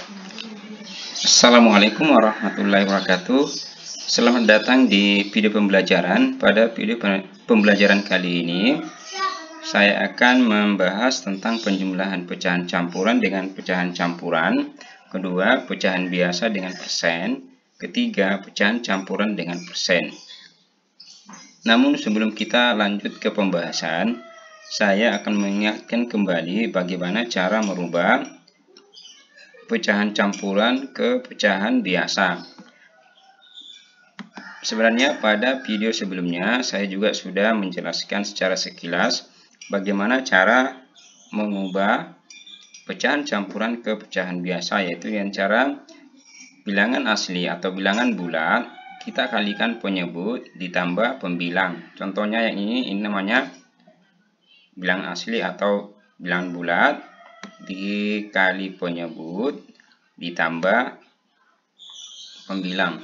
Assalamualaikum warahmatullahi wabarakatuh. Selamat datang di video pembelajaran. Pada video pembelajaran kali ini, saya akan membahas tentang penjumlahan pecahan campuran dengan pecahan campuran. Kedua, pecahan biasa dengan persen. Ketiga, pecahan campuran dengan persen. Namun sebelum kita lanjut ke pembahasan, saya akan mengingatkan kembali bagaimana cara merubah pecahan campuran ke pecahan biasa. Sebenarnya pada video sebelumnya saya juga sudah menjelaskan secara sekilas bagaimana cara mengubah pecahan campuran ke pecahan biasa, yaitu dengan cara bilangan asli atau bilangan bulat kita kalikan penyebut ditambah pembilang. Contohnya yang ini namanya bilangan asli atau bilangan bulat dikali penyebut ditambah pembilang.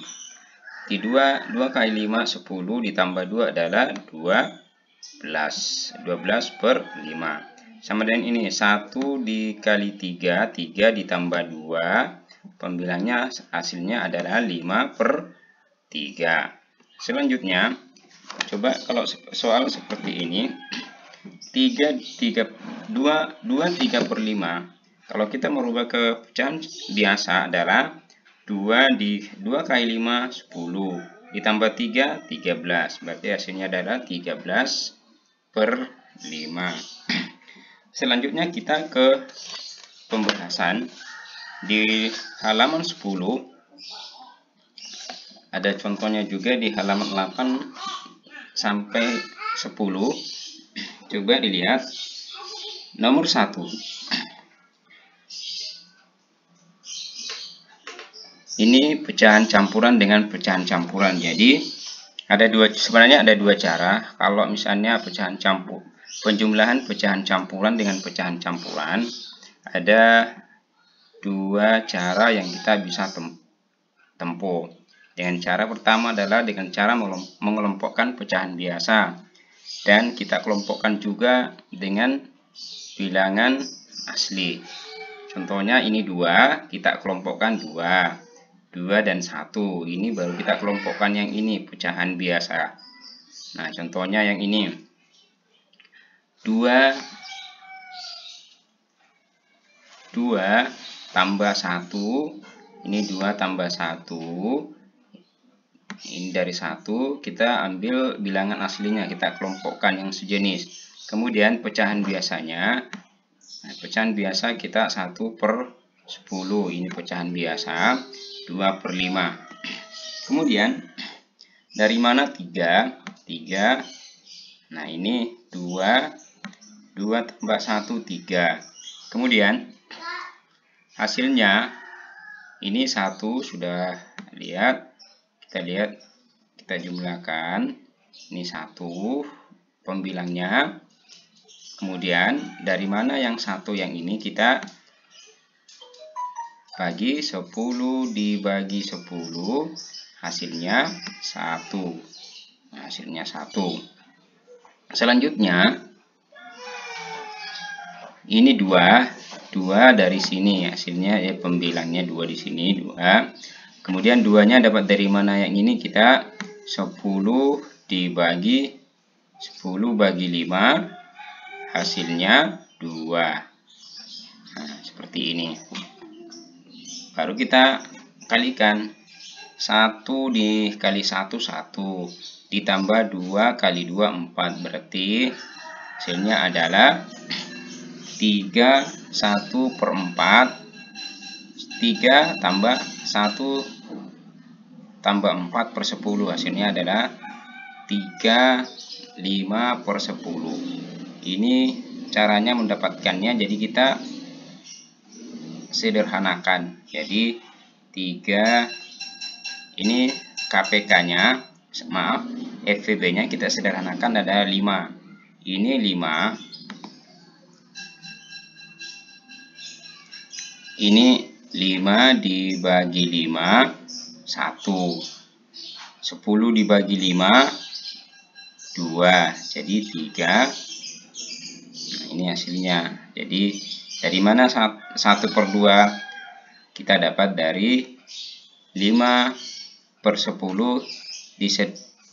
Di 2 kali 5 10 ditambah 2 adalah 12 per 5 sama dengan ini 1 dikali 3 ditambah 2 pembilangnya hasilnya adalah 5 per 3. Selanjutnya coba kalau soal seperti ini 2 3 per 5. Kalau kita merubah ke pecahan biasa adalah 2 kali 5 10 ditambah 3 13. Berarti hasilnya adalah 13 per 5. Selanjutnya kita ke pembahasan di halaman 10. Ada contohnya juga di halaman 8 sampai 10. Coba dilihat nomor 1. Ini pecahan campuran dengan pecahan campuran. Jadi sebenarnya ada dua cara. Kalau misalnya penjumlahan pecahan campuran dengan pecahan campuran, ada dua cara yang kita bisa tempuh. Dengan cara pertama adalah dengan cara mengelompokkan pecahan biasa. Dan kita kelompokkan juga dengan bilangan asli. Contohnya ini 2, kita kelompokkan 2 dan 1. Ini baru kita kelompokkan yang ini, pecahan biasa. Nah, contohnya yang ini. 2 tambah 1. Ini 2 tambah 1. Ini dari 1, kita ambil bilangan aslinya, kita kelompokkan yang sejenis. Kemudian pecahan biasanya, pecahan biasa kita 1 per 10, ini pecahan biasa, 2 per 5. Kemudian, dari mana 3? Nah ini 2 tambah 1, 3. Kemudian, hasilnya, ini 1 sudah lihat. Kita jumlahkan. Ini 1 pembilangnya. Kemudian dari mana yang 1 yang ini kita bagi 10 dibagi 10 hasilnya 1. Hasilnya 1. Selanjutnya ini 2 dari sini hasilnya pembilangnya 2 di sini 2. Kemudian 2-nya dapat dari mana yang ini? Kita 10 dibagi 10 bagi 5 hasilnya 2. Nah, seperti ini. Baru kita kalikan 1 dikali 1 1 ditambah 2 kali 2 4. Berarti hasilnya adalah 1 per 4. 3 tambah 1 tambah 4 per 10 hasilnya adalah 5 per 10. Ini caranya mendapatkannya, jadi kita sederhanakan. Jadi 3 ini KPK-nya, maaf, FVB-nya kita sederhanakan ada 5. Ini 5. Ini 5 dibagi 5 1. 10 dibagi 5 2. Jadi 3. Nah, ini hasilnya. Jadi dari mana 1 per 2? kita dapat dari 5/10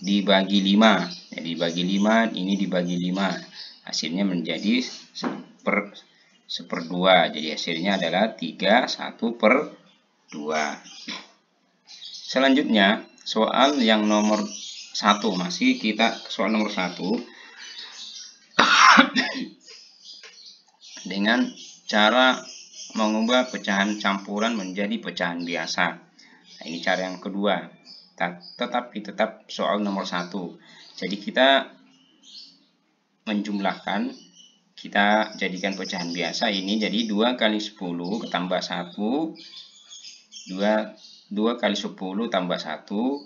dibagi 5. Jadi dibagi 5, ini dibagi 5. Hasilnya menjadi 1/2. Jadi hasilnya adalah 3/1/2. Selanjutnya, soal yang nomor 1. Masih kita soal nomor 1. Dengan cara mengubah pecahan campuran menjadi pecahan biasa. Nah, ini cara yang kedua. Tetap soal nomor 1. Jadi kita menjumlahkan, kita jadikan pecahan biasa ini jadi 2 kali 10 tambah 1, 2 kali 10 tambah 1,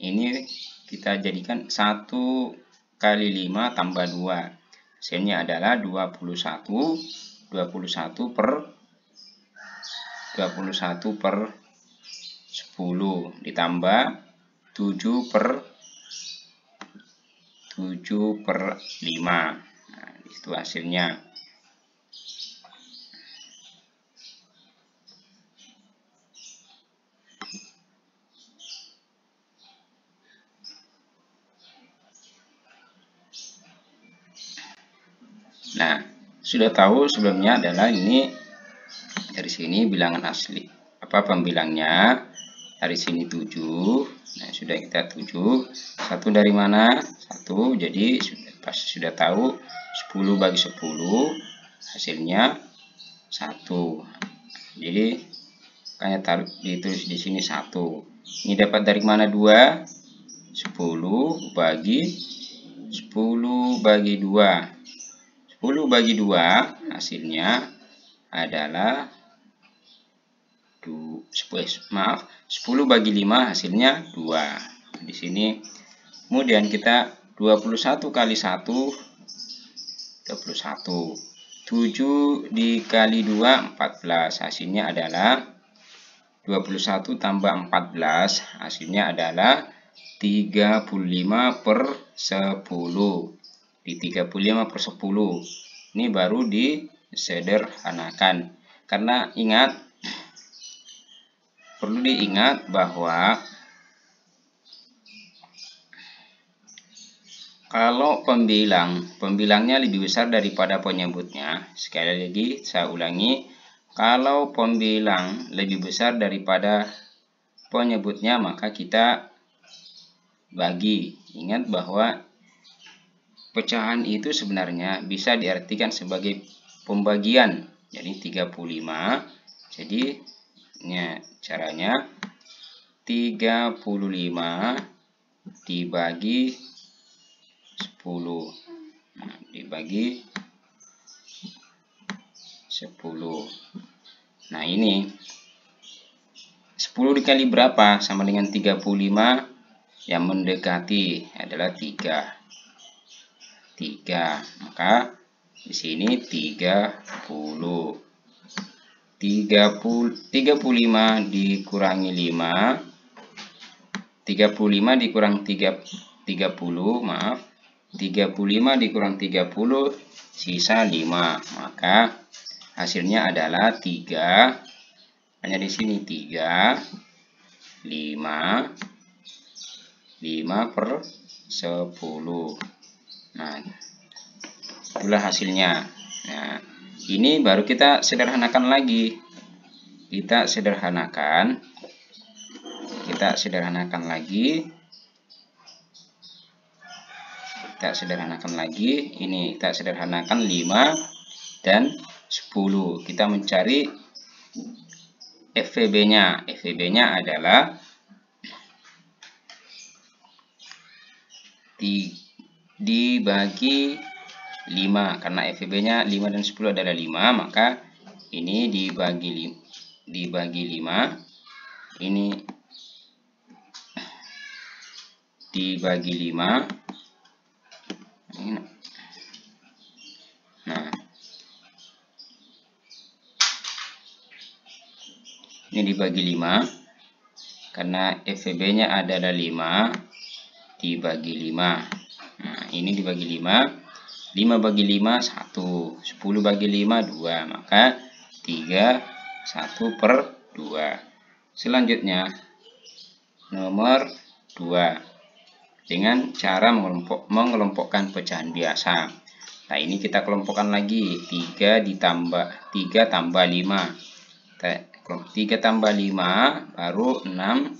ini kita jadikan 1 kali 5 tambah 2. Hasilnya adalah 21/10 ditambah 7/5. Nah, itu hasilnya. Nah, sudah tahu sebelumnya adalah ini dari sini bilangan asli. Pembilangnya dari sini 7. Nah, sudah kita 7. 1 dari mana? 1. Jadi sudah tahu 10 bagi 10 hasilnya 1. Jadi makanya ditulis di sini 1. Ini dapat dari mana 2? 10 bagi 2. 10 bagi 2 hasilnya adalah 10 bagi 5 hasilnya 2. Di sini kemudian kita 21 kali 1 21. 7 dikali 2 14. Hasilnya adalah 21 tambah 14 hasilnya adalah 35/10. Di 35/10 ini baru disederhanakan, karena perlu diingat bahwa kalau pembilangnya lebih besar daripada penyebutnya, sekali lagi saya ulangi, kalau pembilang lebih besar daripada penyebutnya maka kita bagi. Ingat bahwa pecahan itu sebenarnya bisa diartikan sebagai pembagian. Jadi 35. Jadi caranya 35 dibagi 10. Nah, dibagi 10. Nah, ini 10 dikali berapa? Sama dengan 35. Yang mendekati adalah 3. Maka di sini 30. 35 dikurangi 5. 35 dikurang 30, maaf. 35 dikurang 30 sisa 5. Maka hasilnya adalah 3. Hanya di sini 3 5 5/10. Nah, itulah hasilnya. Nah, ini baru kita sederhanakan lagi. Kita sederhanakan lagi. Ini kita sederhanakan 5 dan 10. Kita mencari FVB-nya. FVB-nya adalah dibagi 5, karena FVB-nya 5 dan 10 adalah 5, maka ini dibagi 5, ini dibagi 5. Nah, ini dibagi 5 karena FVB-nya adalah 5 dibagi 5. Nah, ini dibagi 5. 5 bagi 5 1, 10 bagi 5 2, maka 3 1/2. Selanjutnya nomor 2 dengan cara mengelompokkan pecahan biasa. Nah, ini kita kelompokkan lagi. 3 tambah 5. 3 tambah 5 baru 6.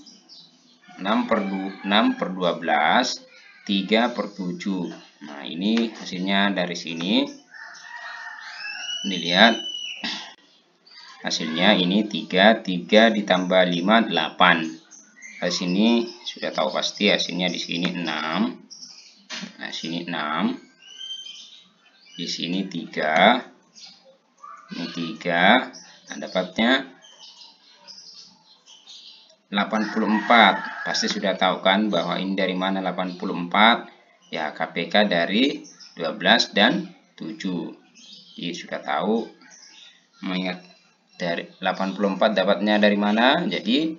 6/12. 3/7. Nah, ini hasilnya dari sini. Ini lihat. Hasilnya ini 3 ditambah 5, 8. Di sini sudah tahu pasti hasilnya di sini 6. Nah, sini 6. Di sini 3. Ini 3. Nah, dapatnya 84. Pasti sudah tahu kan bahwa ini dari mana 84? Ya, KPK dari 12 dan 7. Jadi sudah tahu mengingat dari 84 dapatnya dari mana? Jadi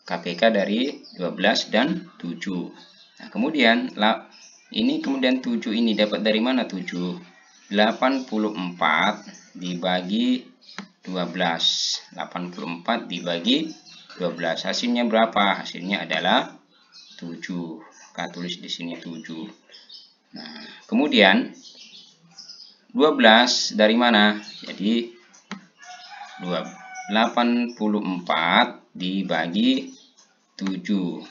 KPK dari 12 dan 7. Nah, kemudian ini 7 ini dapat dari mana 7? 84 dibagi 12. 84 dibagi 12. Hasilnya berapa? Hasilnya adalah 7. Kita tulis di sini 7. Nah, kemudian 12 dari mana? Jadi 84 dibagi 7.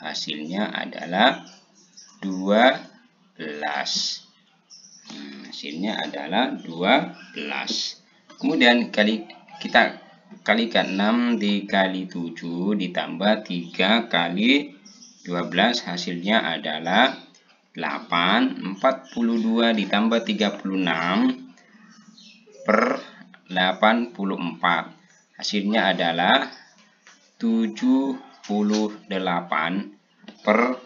Hasilnya adalah 12. Hasilnya adalah 12. Kemudian kita kalikan 6 dikali 7 ditambah 3 kali 12. Hasilnya adalah 8. 42 ditambah 36 per 84. Hasilnya adalah 78 per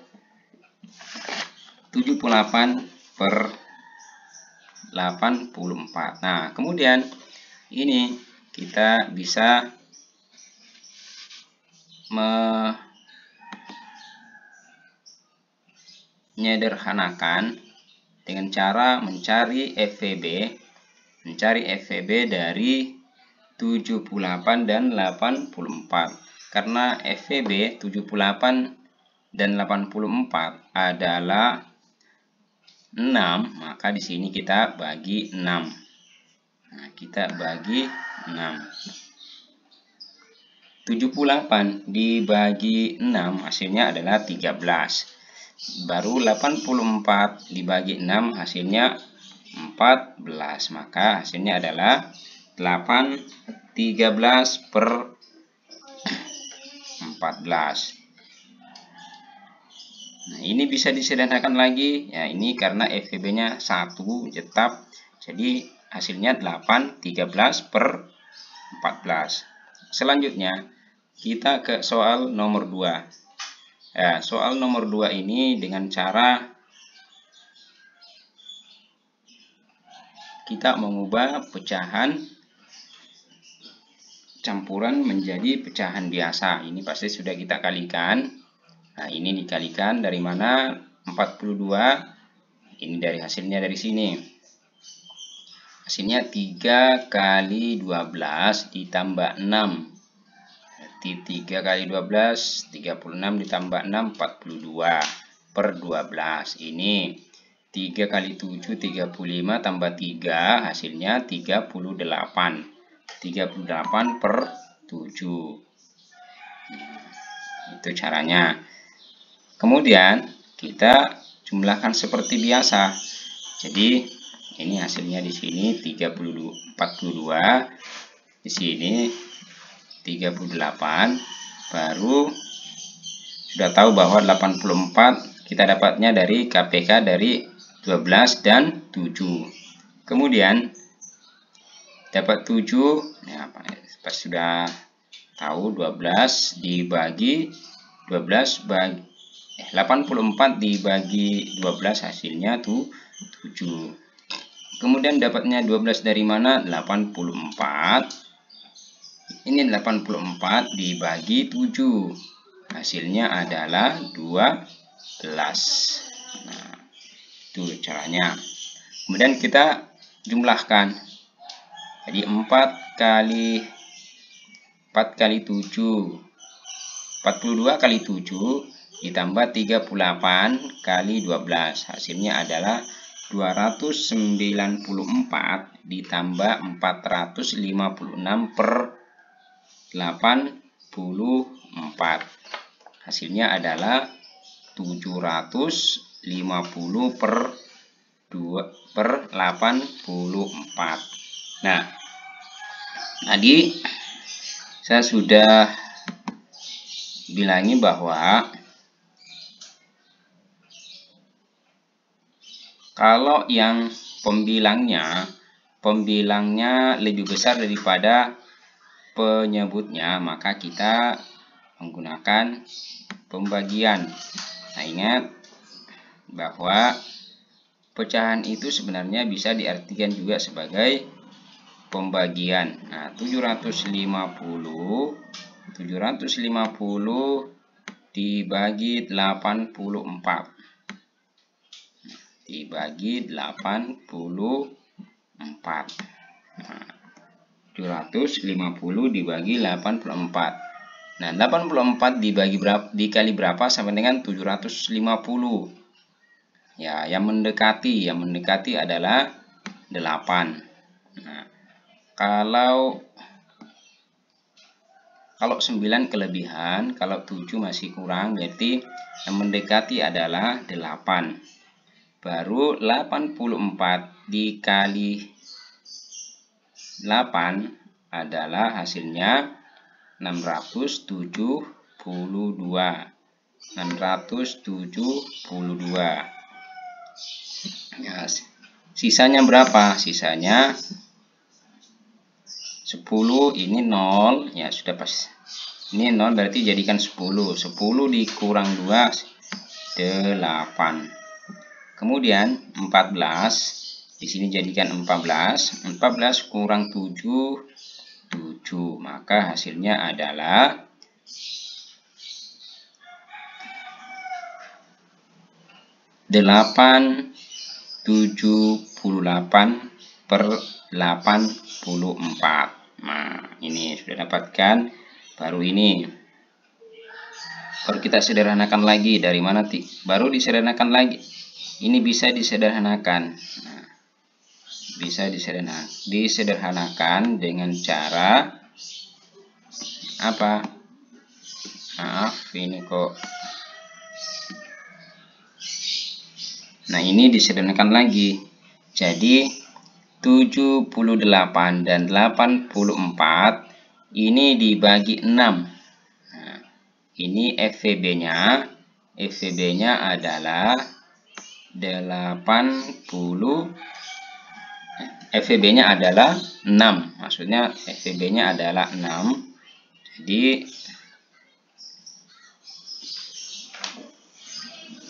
84. Nah, kemudian ini kita bisa menyederhanakan dengan cara mencari FVB. Mencari FVB dari 78 dan 84. Karena FVB 78 dan 84 adalah 6, maka di sini kita bagi 6. Nah, kita bagi 6. 78 dibagi 6 hasilnya adalah 13. Baru 84 dibagi 6 hasilnya 14. Maka hasilnya adalah 13 per 14. Nah, ini bisa disederhanakan lagi. Ya, ini karena FVB-nya 1 tetap. Jadi hasilnya 13 per 14. Selanjutnya kita ke soal nomor 2. Ya, soal nomor 2 ini dengan cara kita mengubah pecahan campuran menjadi pecahan biasa. Ini pasti sudah kita kalikan. Nah, ini dikalikan dari mana? 42. Ini dari hasilnya dari sini. Hasilnya 3 kali 12 ditambah 6. Berarti 3 kali 12, 36 ditambah 6, 42 per 12. Ini 3 kali 7, 35 tambah 3, hasilnya 38. 38 per 7. Itu caranya. Kemudian kita jumlahkan seperti biasa. Jadi ini hasilnya di sini 42, di sini 38. Baru sudah tahu bahwa 84 kita dapatnya dari KPK dari 12 dan 7. Kemudian dapat 7, ya, pas sudah tahu 12 dibagi 12 bagi 84 dibagi 12 hasilnya tuh 7. Kemudian dapatnya 12 dari mana? 84. Ini 84 dibagi 7. Hasilnya adalah 12. Nah, itu caranya. Kemudian kita jumlahkan. Jadi 4 kali 4 kali 7. 42 kali 7 ditambah 38 kali 12. Hasilnya adalah 294 ditambah 456 per 84. Hasilnya adalah 750 per 84. Nah, tadi saya sudah bilangi bahwa kalau yang pembilangnya lebih besar daripada penyebutnya, maka kita menggunakan pembagian. Nah, ingat bahwa pecahan itu sebenarnya bisa diartikan juga sebagai pembagian. Nah, 750 dibagi 84. Dibagi 84. Nah, 750 dibagi 84. Nah, 84 dikali berapa sampai dengan 750? Ya, yang mendekati adalah 8. Nah, kalau 9 kelebihan, kalau 7 masih kurang, berarti yang mendekati adalah 8. Baru 84 dikali 8 adalah hasilnya 672. 672. Ya, sisanya berapa? Sisanya 10, ini 0, ya sudah pas. Ini 0 berarti jadikan 10. 10 dikurang 2, 8. Kemudian 14, di sini jadikan 14. 14 kurang 7, 7. Maka hasilnya adalah 878 per 84. Nah, ini sudah dapatkan. Baru ini. Baru kita sederhanakan lagi. Dari mana? Baru disederhanakan lagi. Ini bisa disederhanakan. Nah, bisa disederhanakan dengan cara apa? Maaf, ini kok. Nah, ini disederhanakan lagi. Jadi 78 dan 84 ini dibagi 6. Nah, ini FVB-nya. FVB-nya adalah 80. FVB-nya adalah 6. Maksudnya FVB-nya adalah 6. Jadi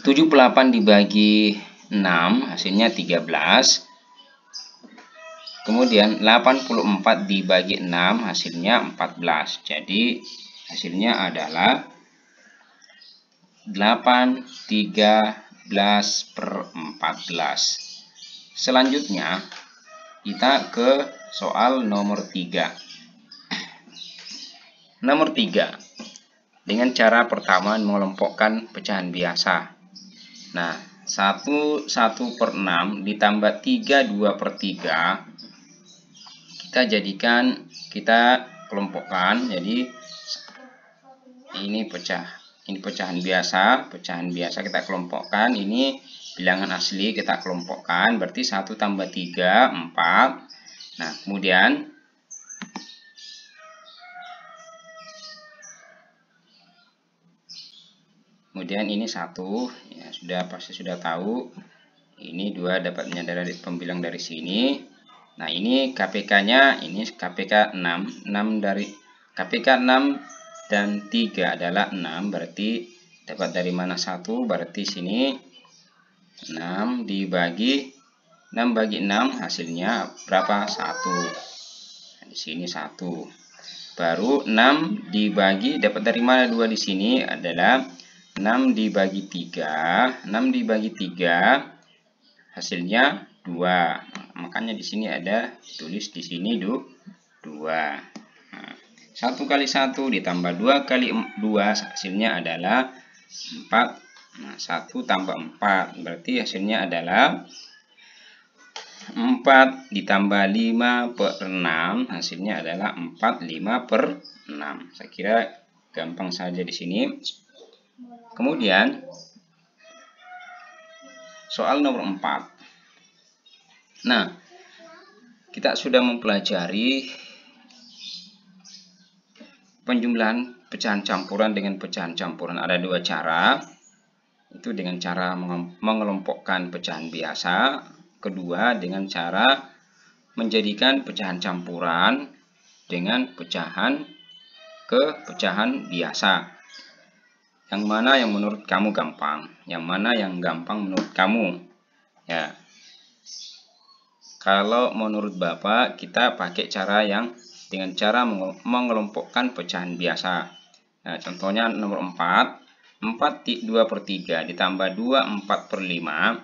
78 dibagi 6 hasilnya 13. Kemudian 84 dibagi 6 hasilnya 14. Jadi hasilnya adalah 813 per 14. Selanjutnya kita ke soal nomor 3. Nomor 3. Dengan cara pertama mengelompokkan pecahan biasa. Nah, 1/6 ditambah 3/2/3 kita kelompokkan. Jadi ini pecahan biasa kita kelompokkan. Ini bilangan asli kita kelompokkan, berarti 1 tambah 3 4. Nah, kemudian ini 1, ya pasti sudah tahu. Ini 2 dapatnya dari pembilang dari sini. Nah, ini KPK-nya, ini KPK 6 dari KPK 6 dan 3 adalah 6, berarti dapat dari mana 1? Berarti sini 6 dibagi 6 bagi 6 hasilnya berapa? 1. Nah, di sini 1. Baru 6 dibagi, dapat dari mana 2 di sini? Adalah 6 dibagi 3. 6 dibagi 3 hasilnya 2. Makanya di sini ada tulis di sini 2. Nah, 1 kali 1 ditambah 2 kali 2 hasilnya adalah 4. Nah, 1 tambah 4 berarti hasilnya adalah 4 ditambah 5 per 6 hasilnya adalah 4, 5 per 6. Saya kira gampang saja di sini. Kemudian soal nomor 4. Nah, kita sudah mempelajari penjumlahan pecahan campuran dengan pecahan campuran. Ada dua cara. Itu dengan cara mengelompokkan pecahan biasa. Kedua dengan cara menjadikan pecahan campuran dengan pecahan ke pecahan biasa. Yang mana yang menurut kamu gampang? Yang mana yang gampang menurut kamu? Ya. Kalau menurut Bapak, kita pakai cara yang dengan cara mengelompokkan pecahan biasa. Nah, contohnya nomor 4. 2 per 3 ditambah 2, 4 per 5.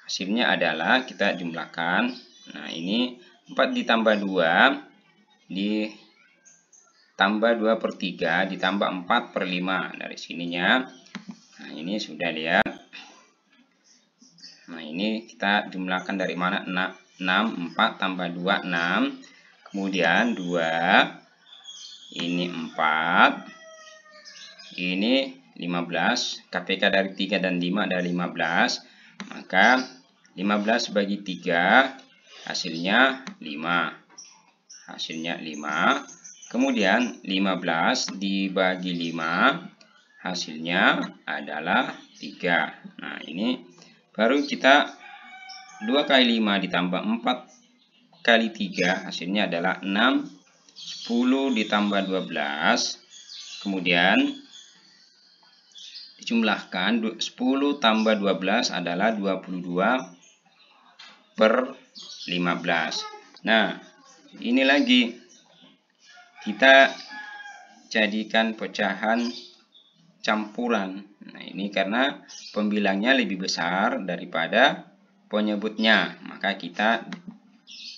Hasilnya adalah kita jumlahkan. Nah, ini 4 ditambah 2 ditambah 2 per 3 ditambah 4 per 5. Dari sininya. Nah, ini sudah lihat. Nah, ini kita jumlahkan dari mana? 6, 4 tambah 2, 6. Kemudian 2. Ini 4. Ini 15. KPK dari 3 dan 5 ada 15. Maka 15 bagi 3 hasilnya 5. Hasilnya 5. Kemudian 15 dibagi 5 hasilnya adalah 3. Nah, ini baru kita 2 kali 5 ditambah 4 kali 3 hasilnya adalah 6. 10 ditambah 12. Kemudian dijumlahkan 10 tambah 12 adalah 22 per 15. Nah, ini lagi kita jadikan pecahan campuran. Nah, ini karena pembilangnya lebih besar daripada penyebutnya, maka kita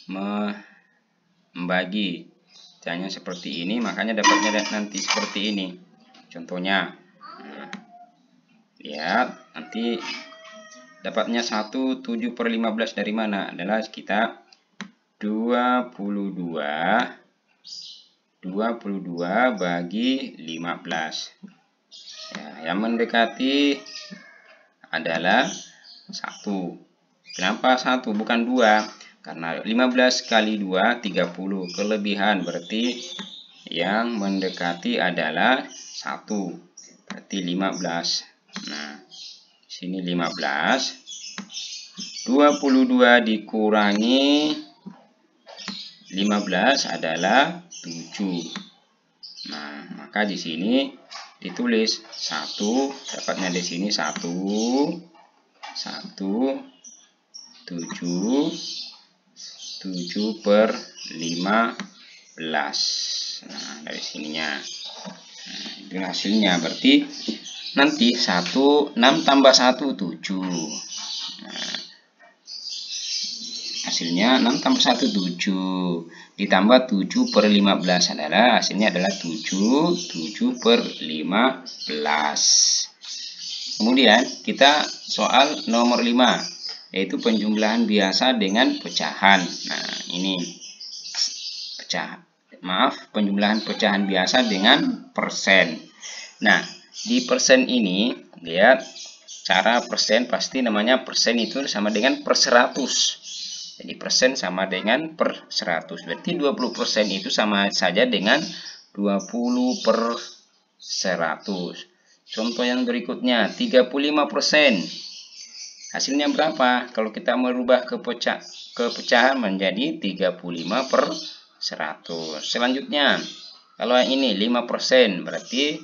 membagi. Caranya seperti ini, makanya dapatnya nanti seperti ini. Contohnya, nah, lihat nanti dapatnya 1, 7 per 15 dari mana? Adalah kita 22 bagi 15. Ya, yang mendekati adalah 1. Kenapa 1 bukan 2? Karena 15 kali 2 30. Kelebihan berarti yang mendekati adalah 1. Berarti 15. Nah, sini 15. 22 dikurangi 15 adalah 7. Nah, maka di sini ditulis 1, dapatnya di sini 1 7 per 15. Nah, dari sininya. Nah, itu hasilnya. Berarti nanti 6 tambah 1 7. Nah, hasilnya 6 tambah 1 7 ditambah 7 per 15 adalah hasilnya adalah 7 per 15. Kemudian kita soal nomor 5, yaitu penjumlahan biasa dengan pecahan. Nah, ini penjumlahan pecahan biasa dengan persen. Nah, di persen ini lihat cara persen, pasti namanya persen itu sama dengan per 100. Jadi persen sama dengan per 100. Berarti 20% itu sama saja dengan 20 per 100. Contoh yang berikutnya 35%. Hasilnya berapa? Kalau kita merubah ke pecahan menjadi 35 per 100. Selanjutnya, kalau yang ini 5%, berarti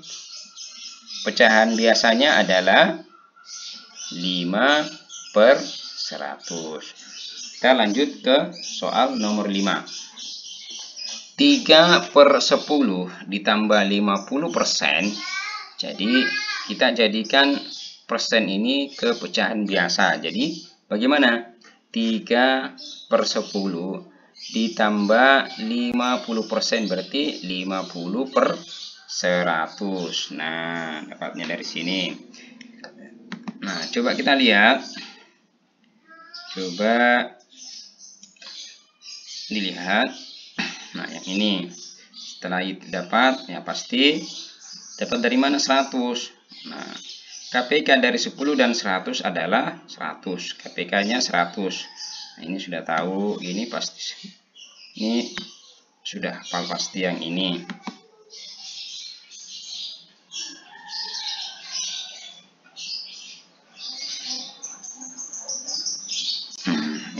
pecahan biasanya adalah 5 per 100. Kita lanjut ke soal nomor 5. 3 per 10 ditambah 50%. Jadi kita jadikan persen ini ke pecahan biasa. Jadi bagaimana? 3 per 10 ditambah 50%, berarti 50 per 100. Nah, dapatnya dari sini. Nah, coba kita lihat. Coba dilihat. Nah, yang ini. Setelah itu dapat, ya pasti dapat dari mana 100. Nah, KPK dari 10 dan 100 adalah 100. KPK-nya 100. Nah, ini sudah tahu, ini pasti. Ini sudah hafal pasti yang ini.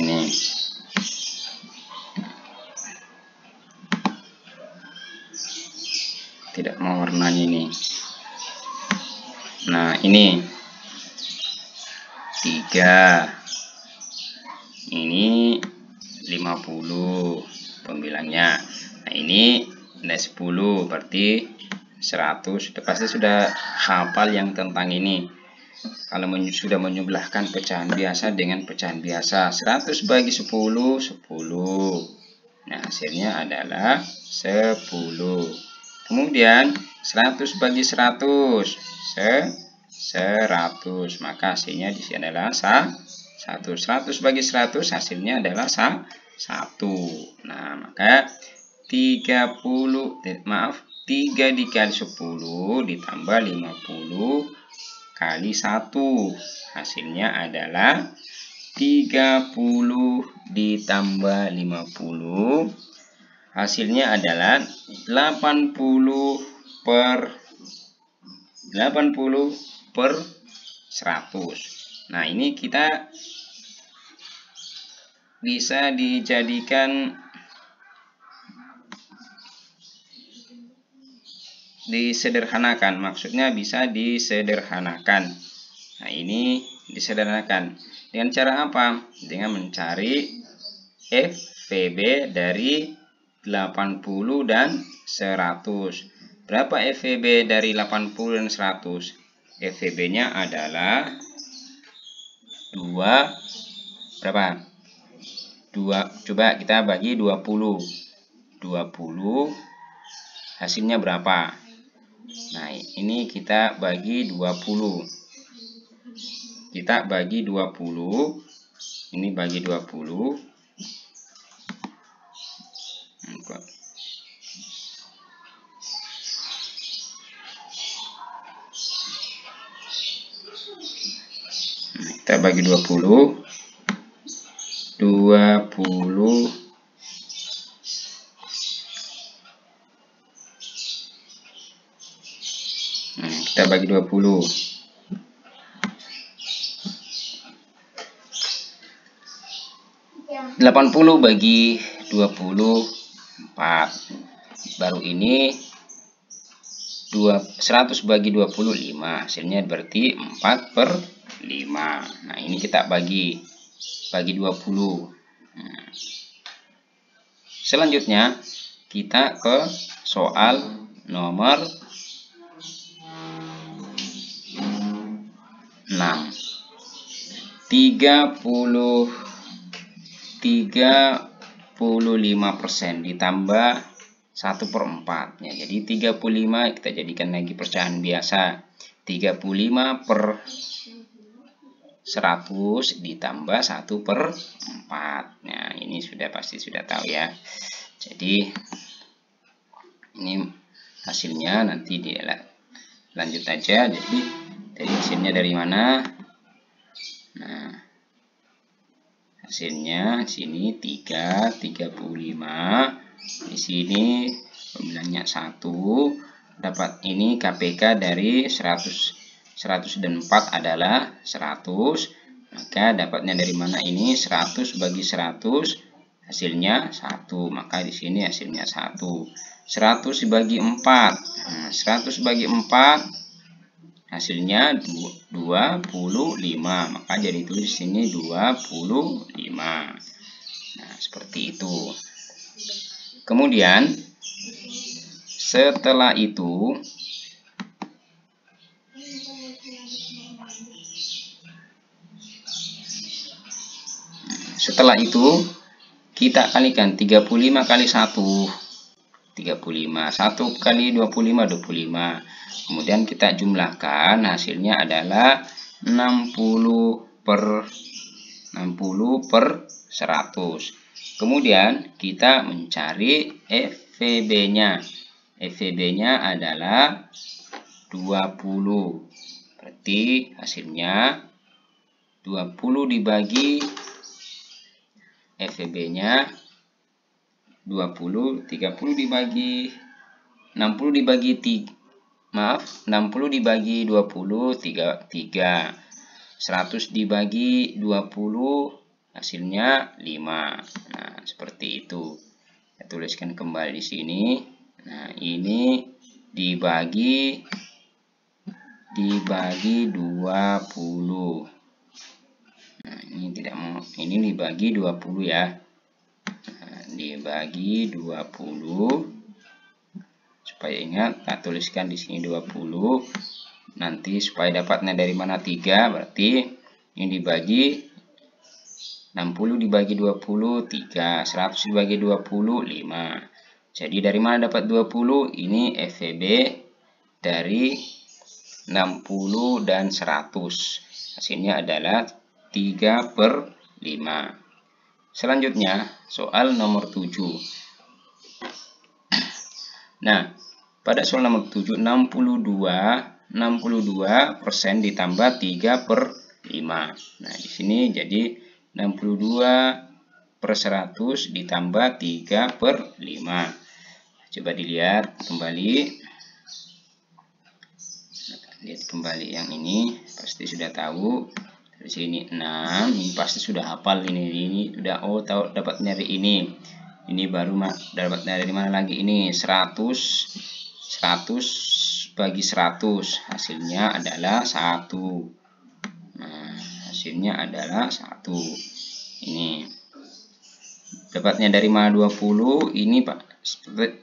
Ini. Tidak mau warnanya ini. Nah, ini 3. Ini 50 pembilangnya. Nah, ini ada 10, berarti 100. Pasti sudah hafal yang tentang ini. Kalau sudah menjumlahkan pecahan biasa dengan pecahan biasa, 100 bagi 10, 10. Nah, hasilnya adalah 10. Kemudian 100 bagi 100, 100. Maka hasilnya di sini adalah 1. 100 bagi 100 hasilnya adalah 1. Nah, maka 3 dikali 10 ditambah 50 kali 1. Hasilnya adalah 30 ditambah 50. Hasilnya adalah 80 per 100. Nah, ini kita bisa dijadikan disederhanakan, maksudnya bisa disederhanakan. Nah, ini disederhanakan dengan cara apa? Dengan mencari FVB dari 80 dan 100. Berapa FVB dari 80 dan 100? FVB-nya adalah 2. Berapa? 2. Coba kita bagi 20. 20 hasilnya berapa? Nah, ini kita bagi 20. Kita bagi 20. Ini bagi 20. Nah, kita bagi 20. 20 kita bagi 20. Ya. 80 bagi 20 4. Baru ini 100 bagi 20 5. Hasilnya berarti 4 per 5. Nah, ini kita bagi 20. Nah, selanjutnya kita ke soal nomor 6. 35% ditambah 1/4. Ya, jadi 35 kita jadikan lagi pecahan biasa. 35 per 100 ditambah 1/4. Nah, ini pasti sudah tahu ya. Jadi ini hasilnya nanti lanjut aja. Jadi dari hasilnya dari mana? Nah, hasilnya sini 35. Di sini pembilangnya 1. Dapat ini KPK dari 100 dan 4 adalah 100. Maka dapatnya dari mana ini? 100 bagi 100 hasilnya 1. Maka di sini hasilnya 1. 100 dibagi 4. Nah, 100 bagi 4 hasilnya 25. Maka jadi tulis di sini 25. Nah, seperti itu. Kemudian setelah itu kita kalikan 35 kali 1, 35. 1 kali 25, 25. Kemudian kita jumlahkan, hasilnya adalah 60 per 100. Kemudian kita mencari FVB-nya. FVB-nya adalah 20. Berarti hasilnya 20 dibagi FVB-nya 20, 30 dibagi 60 dibagi 60 dibagi 20, 3. 100 dibagi 20 hasilnya 5. Nah, seperti itu. Saya tuliskan kembali di sini. Nah, ini dibagi 20. Nah, ini tidak mau, ini dibagi 20 ya. Nah, dibagi 20. Supaya ingat, tak tuliskan di sini 20. Nanti supaya dapatnya dari mana 3, berarti ini dibagi 60 dibagi 20, 3. 100 dibagi 20, 5. Jadi dari mana dapat 20? Ini FVB dari 60 dan 100. Hasilnya adalah 3 per 5. Selanjutnya, soal nomor 7. Nah, pada soal nomor 7, 62% ditambah 3 per 5. Nah, di sini jadi 62 per 100 ditambah 3 per 5. Coba dilihat kembali. Lihat kembali yang ini, pasti sudah tahu. Di sini 6, ini pasti sudah hafal ini sudah tahu dapat dari ini. Ini baru dapat dari mana lagi ini? 100 bagi 100 hasilnya adalah 1. Nah, hasilnya adalah 1. Ini dapatnya dari mana 20? Ini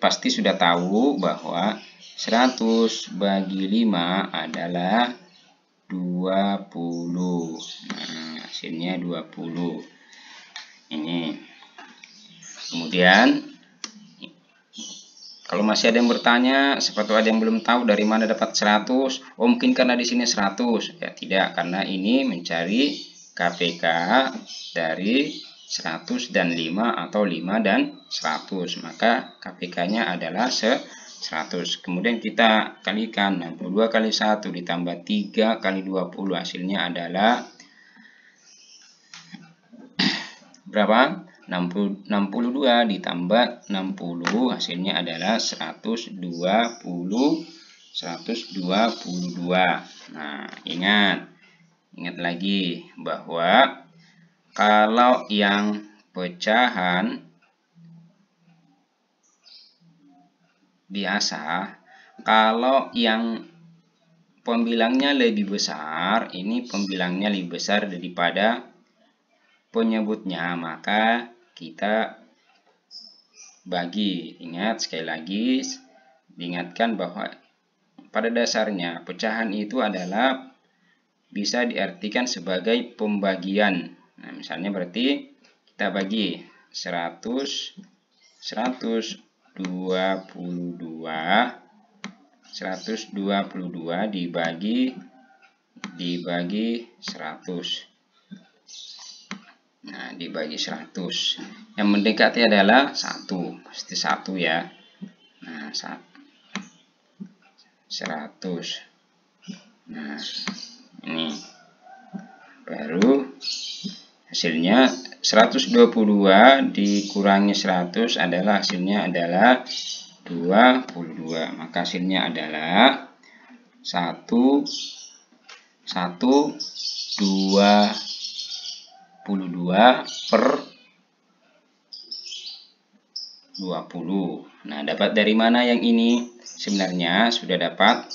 pasti sudah tahu bahwa 100 bagi 5 adalah 20. Nah, hasilnya 20. Ini. Kemudian kalau masih ada yang bertanya, seperti ada yang belum tahu dari mana dapat 100, oh mungkin karena di sini 100. Ya tidak, karena ini mencari KPK dari 100 dan 5 atau 5 dan 100. Maka KPK-nya adalah 100. Kemudian kita kalikan 62 kali 1 ditambah 3 kali 20. Hasilnya adalah berapa? 62 ditambah 60 hasilnya adalah 122. Nah, ingat lagi bahwa kalau yang pecahan biasa, kalau yang pembilangnya lebih besar, ini pembilangnya lebih besar daripada penyebutnya, maka kita bagi. Ingat, sekali lagi diingatkan bahwa pada dasarnya pecahan itu adalah bisa diartikan sebagai pembagian. Nah, misalnya berarti kita bagi 122 dibagi 100. Nah, dibagi 100. Yang mendekati adalah 1. Pasti 1 ya. Nah, 100. Nah, ini. Baru hasilnya 122 dikurangi 100 adalah hasilnya adalah 22. Maka hasilnya adalah 22 per 20. Nah, dapat dari mana yang ini? Sebenarnya sudah dapat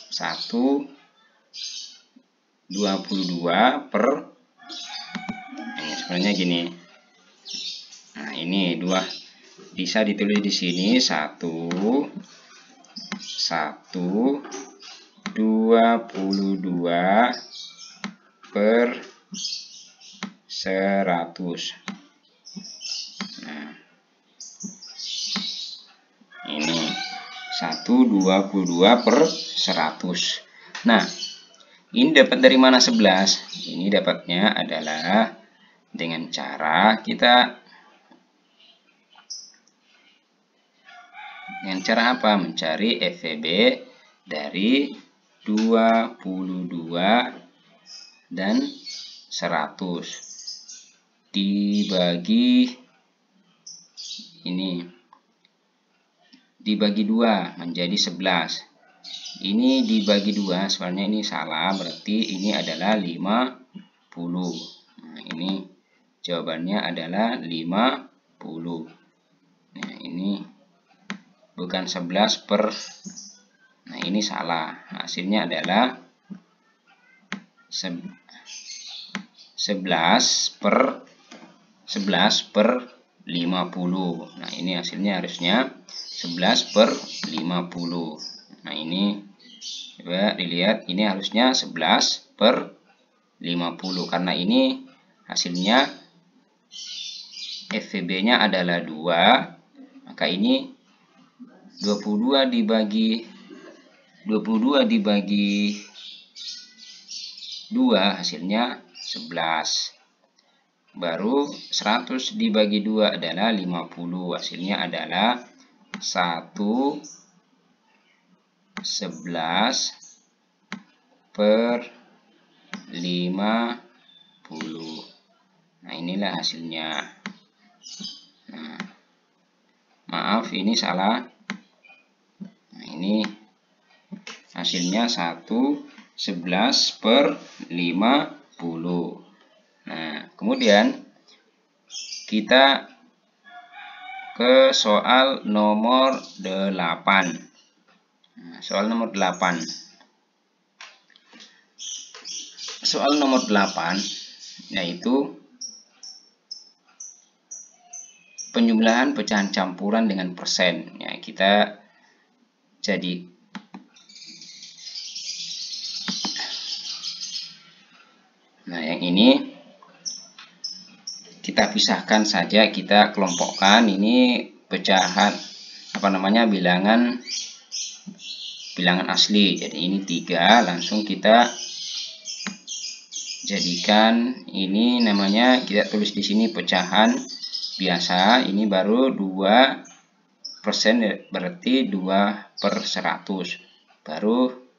122 per ini sebenarnya gini. Nah, ini 2 bisa ditulis di sini 1 22 per 100. Nah, 1/22/100. Nah, ini dapat dari mana 11? Ini dapatnya adalah dengan cara apa? Mencari FVB dari 22 dan 100 dibagi 2 menjadi 11. Ini dibagi 2, sebenarnya ini salah, berarti ini /50. Nah, ini jawabannya adalah 50. Nah, ini bukan 11 per. Nah, ini salah. Hasilnya adalah 11 per 50. Nah, ini hasilnya harusnya 11 per 50. Nah, ini coba dilihat, ini harusnya 11 per 50 karena ini hasilnya FVB-nya adalah 2, maka ini 22 dibagi 2 hasilnya 11. Baru 100 dibagi 2 adalah 50, hasilnya adalah 1/11 per 50. Nah, inilah hasilnya. Nah, maaf ini salah. Nah, ini hasilnya 1/11 per 50. Nah, kemudian kita ke soal nomor 8. Nah, soal nomor 8. Soal nomor 8 yaitu penjumlahan pecahan campuran dengan persen. Ya, kita jadi yang ini kita pisahkan saja, kita kelompokkan. Ini pecahan bilangan asli. Jadi ini 3, langsung kita jadikan ini namanya, kita tulis di sini pecahan biasa. Ini baru 2%, berarti 2/100. Baru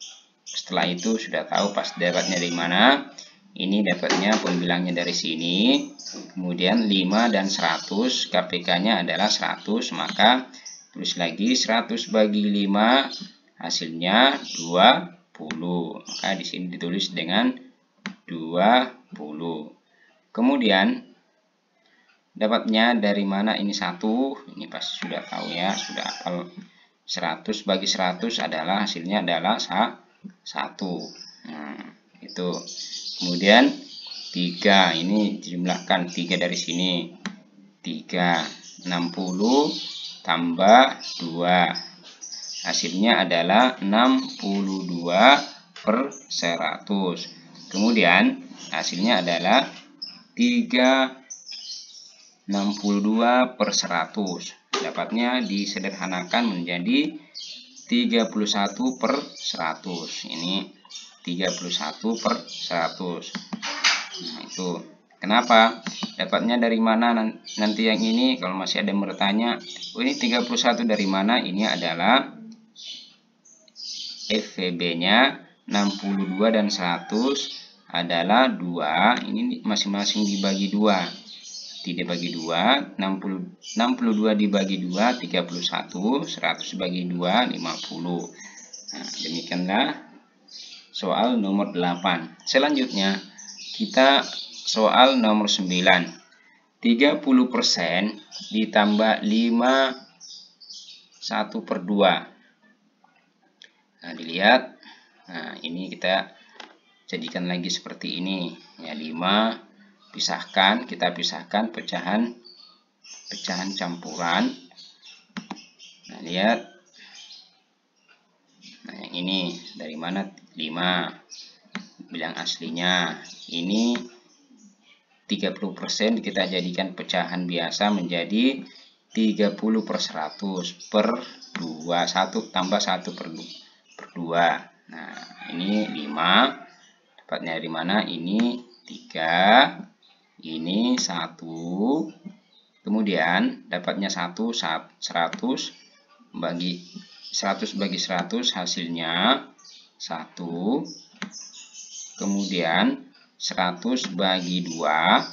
setelah itu sudah tahu pas dapatnya dari mana. Ini dapatnya pembilangnya dari sini. Kemudian 5 dan 100, KPK-nya adalah 100, maka tulis lagi 100 bagi 5 hasilnya 20. Maka di sini ditulis dengan 20. Kemudian dapatnya dari mana ini 1? Ini pasti sudah tahu ya, sudah hafal. 100 bagi 100 adalah hasilnya adalah 1. Nah, itu. Kemudian 3, ini dijumlahkan 3 dari sini. 3, 60 tambah 2. Hasilnya adalah 62/100. Kemudian hasilnya adalah 3/62/100. Dapatnya disederhanakan menjadi 31/100. Ini 31/100. Nah, itu. Kenapa? Dapatnya dari mana nanti yang ini? Kalau masih ada yang bertanya, oh ini 31 dari mana? Ini adalah FVB-nya 62 dan 100 adalah 2. Ini masing-masing dibagi 2. Tidak bagi 2, 62 dibagi 2, 31, 100 dibagi 2, 50. Nah, demikianlah soal nomor 8. Selanjutnya, kita soal nomor 9. 30% ditambah 5 1/2. Nah, dilihat. Nah, ini kita jadikan lagi seperti ini. Ya, 5 pisahkan, kita pisahkan pecahan campuran. Nah, lihat. Nah, yang ini dari mana? 5 bilang aslinya. Ini 30% kita jadikan pecahan biasa menjadi 30 per 100 per 2, 1 tambah 1 per 2. Nah, ini 5. Dapatnya dari mana? Ini 3. Ini 1. Kemudian dapatnya 100 bagi 100 hasilnya 1. Kemudian 100 bagi 2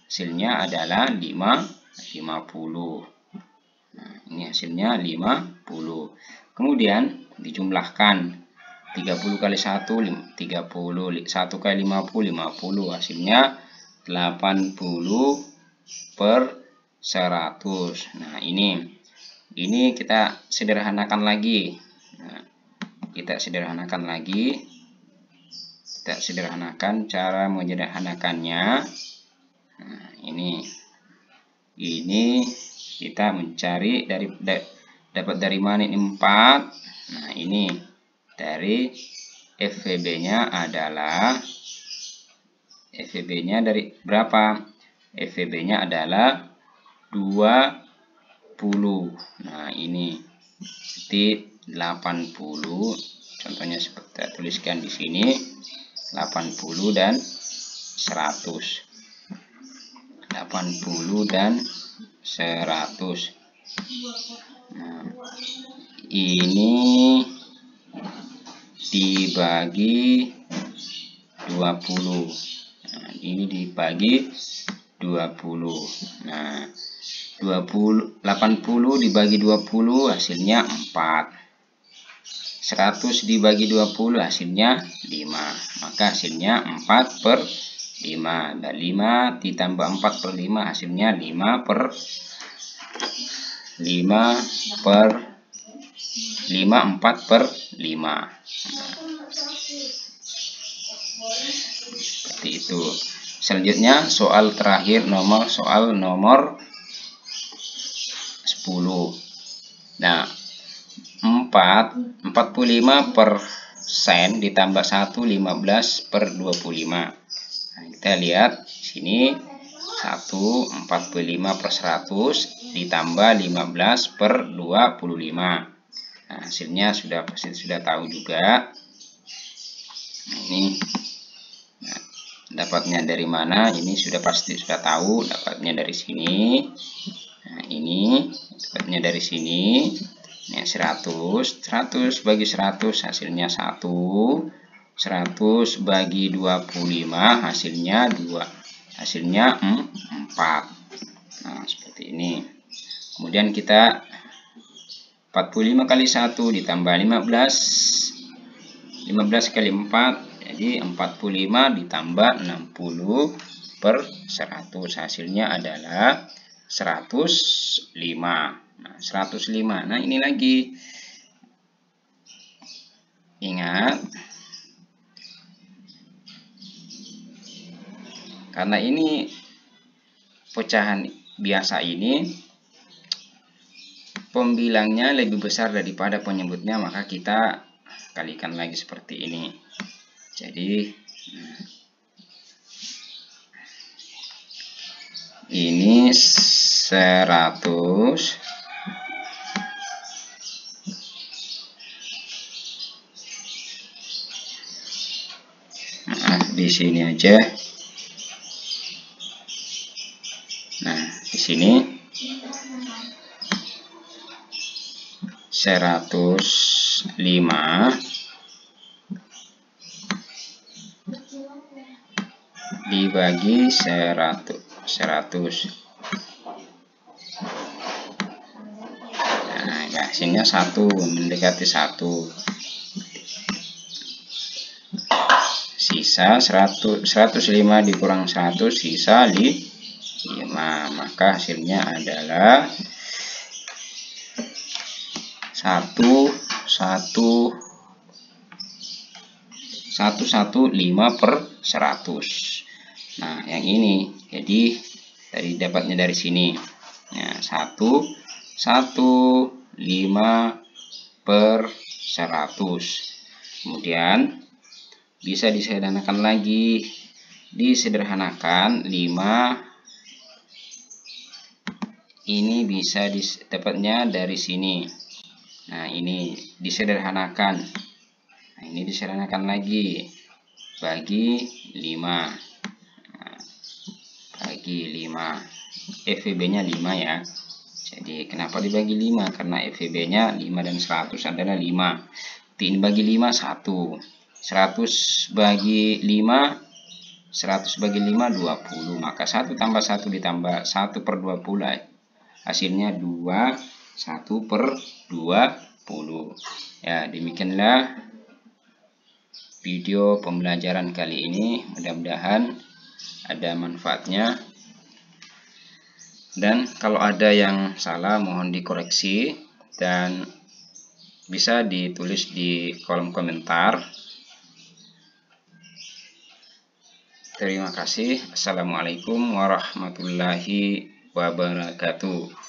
hasilnya adalah 50. Nah, ini hasilnya 50. Kemudian dijumlahkan 30 kali 1 30, 1 kali 50 hasilnya 80 per 100. Nah, ini kita sederhanakan lagi. Nah, kita sederhanakan cara menyederhanakannya. Nah, ini kita mencari dapat dari mana ini 4. Nah, ini dari FVB-nya dari berapa? FVB-nya adalah 20. Nah, ini berarti 80. Contohnya seperti saya tuliskan di sini 80 dan 100. 80 dan 100. Nah, ini dibagi 20. Nah, ini dibagi 20. Nah, 80 dibagi 20 hasilnya 4. 100 dibagi 20 hasilnya 5. Maka hasilnya 4 per 5. Dan 5 ditambah 4 per 5 hasilnya 5 per 4 per 5. Nah, seperti itu. Selanjutnya soal terakhir soal nomor 10. Nah, 45% ditambah 1 15 per 25. Nah, kita lihat sini 1 45 per 100 ditambah 15 per 25. Nah, hasilnya pasti sudah tahu juga. Nah, ini dapatnya dari mana? Ini sudah tahu, dapatnya dari sini. Nah, ini dapatnya dari sini. Ini 100 bagi 100 hasilnya 1. 100 bagi 25 hasilnya 2. Hasilnya 4. Nah, seperti ini. Kemudian kita 45 kali 1 ditambah 15 kali 4 jadi 45 ditambah 60 per 100 hasilnya adalah 105. Nah, 105. Nah, ini lagi. Ingat, karena ini pecahan biasa ini pembilangnya lebih besar daripada penyebutnya, maka kita kalikan lagi seperti ini. Jadi ini 100 di sini aja. Nah, di sini 105 dibagi 100. Nah, hasilnya 1, mendekati 1. Sisa 105 dikurang 100 sisa 5. Maka hasilnya adalah 115 per 100. Nah, yang ini jadi dapatnya dari sini. Nah, 115 per 100. Kemudian bisa disederhanakan lagi. Disederhanakan 5 ini bisa dapatnya dari sini. Nah, ini disederhanakan. Nah, ini disederhanakan lagi. Bagi 5. Nah, bagi 5. FVB-nya 5 ya. Jadi kenapa dibagi 5? Karena FVB-nya 5 dan 100 adalah 5. Ini bagi 5 1. 100 bagi 5, 100 bagi 5 20. Maka 1 tambah 1 ditambah 1 per 20. Hasilnya 2, 1 per 20. Ya, demikianlah video pembelajaran kali ini. Mudah-mudahan ada manfaatnya. Dan kalau ada yang salah mohon dikoreksi dan bisa ditulis di kolom komentar. Terima kasih. Assalamualaikum warahmatullahi wabarakatuh.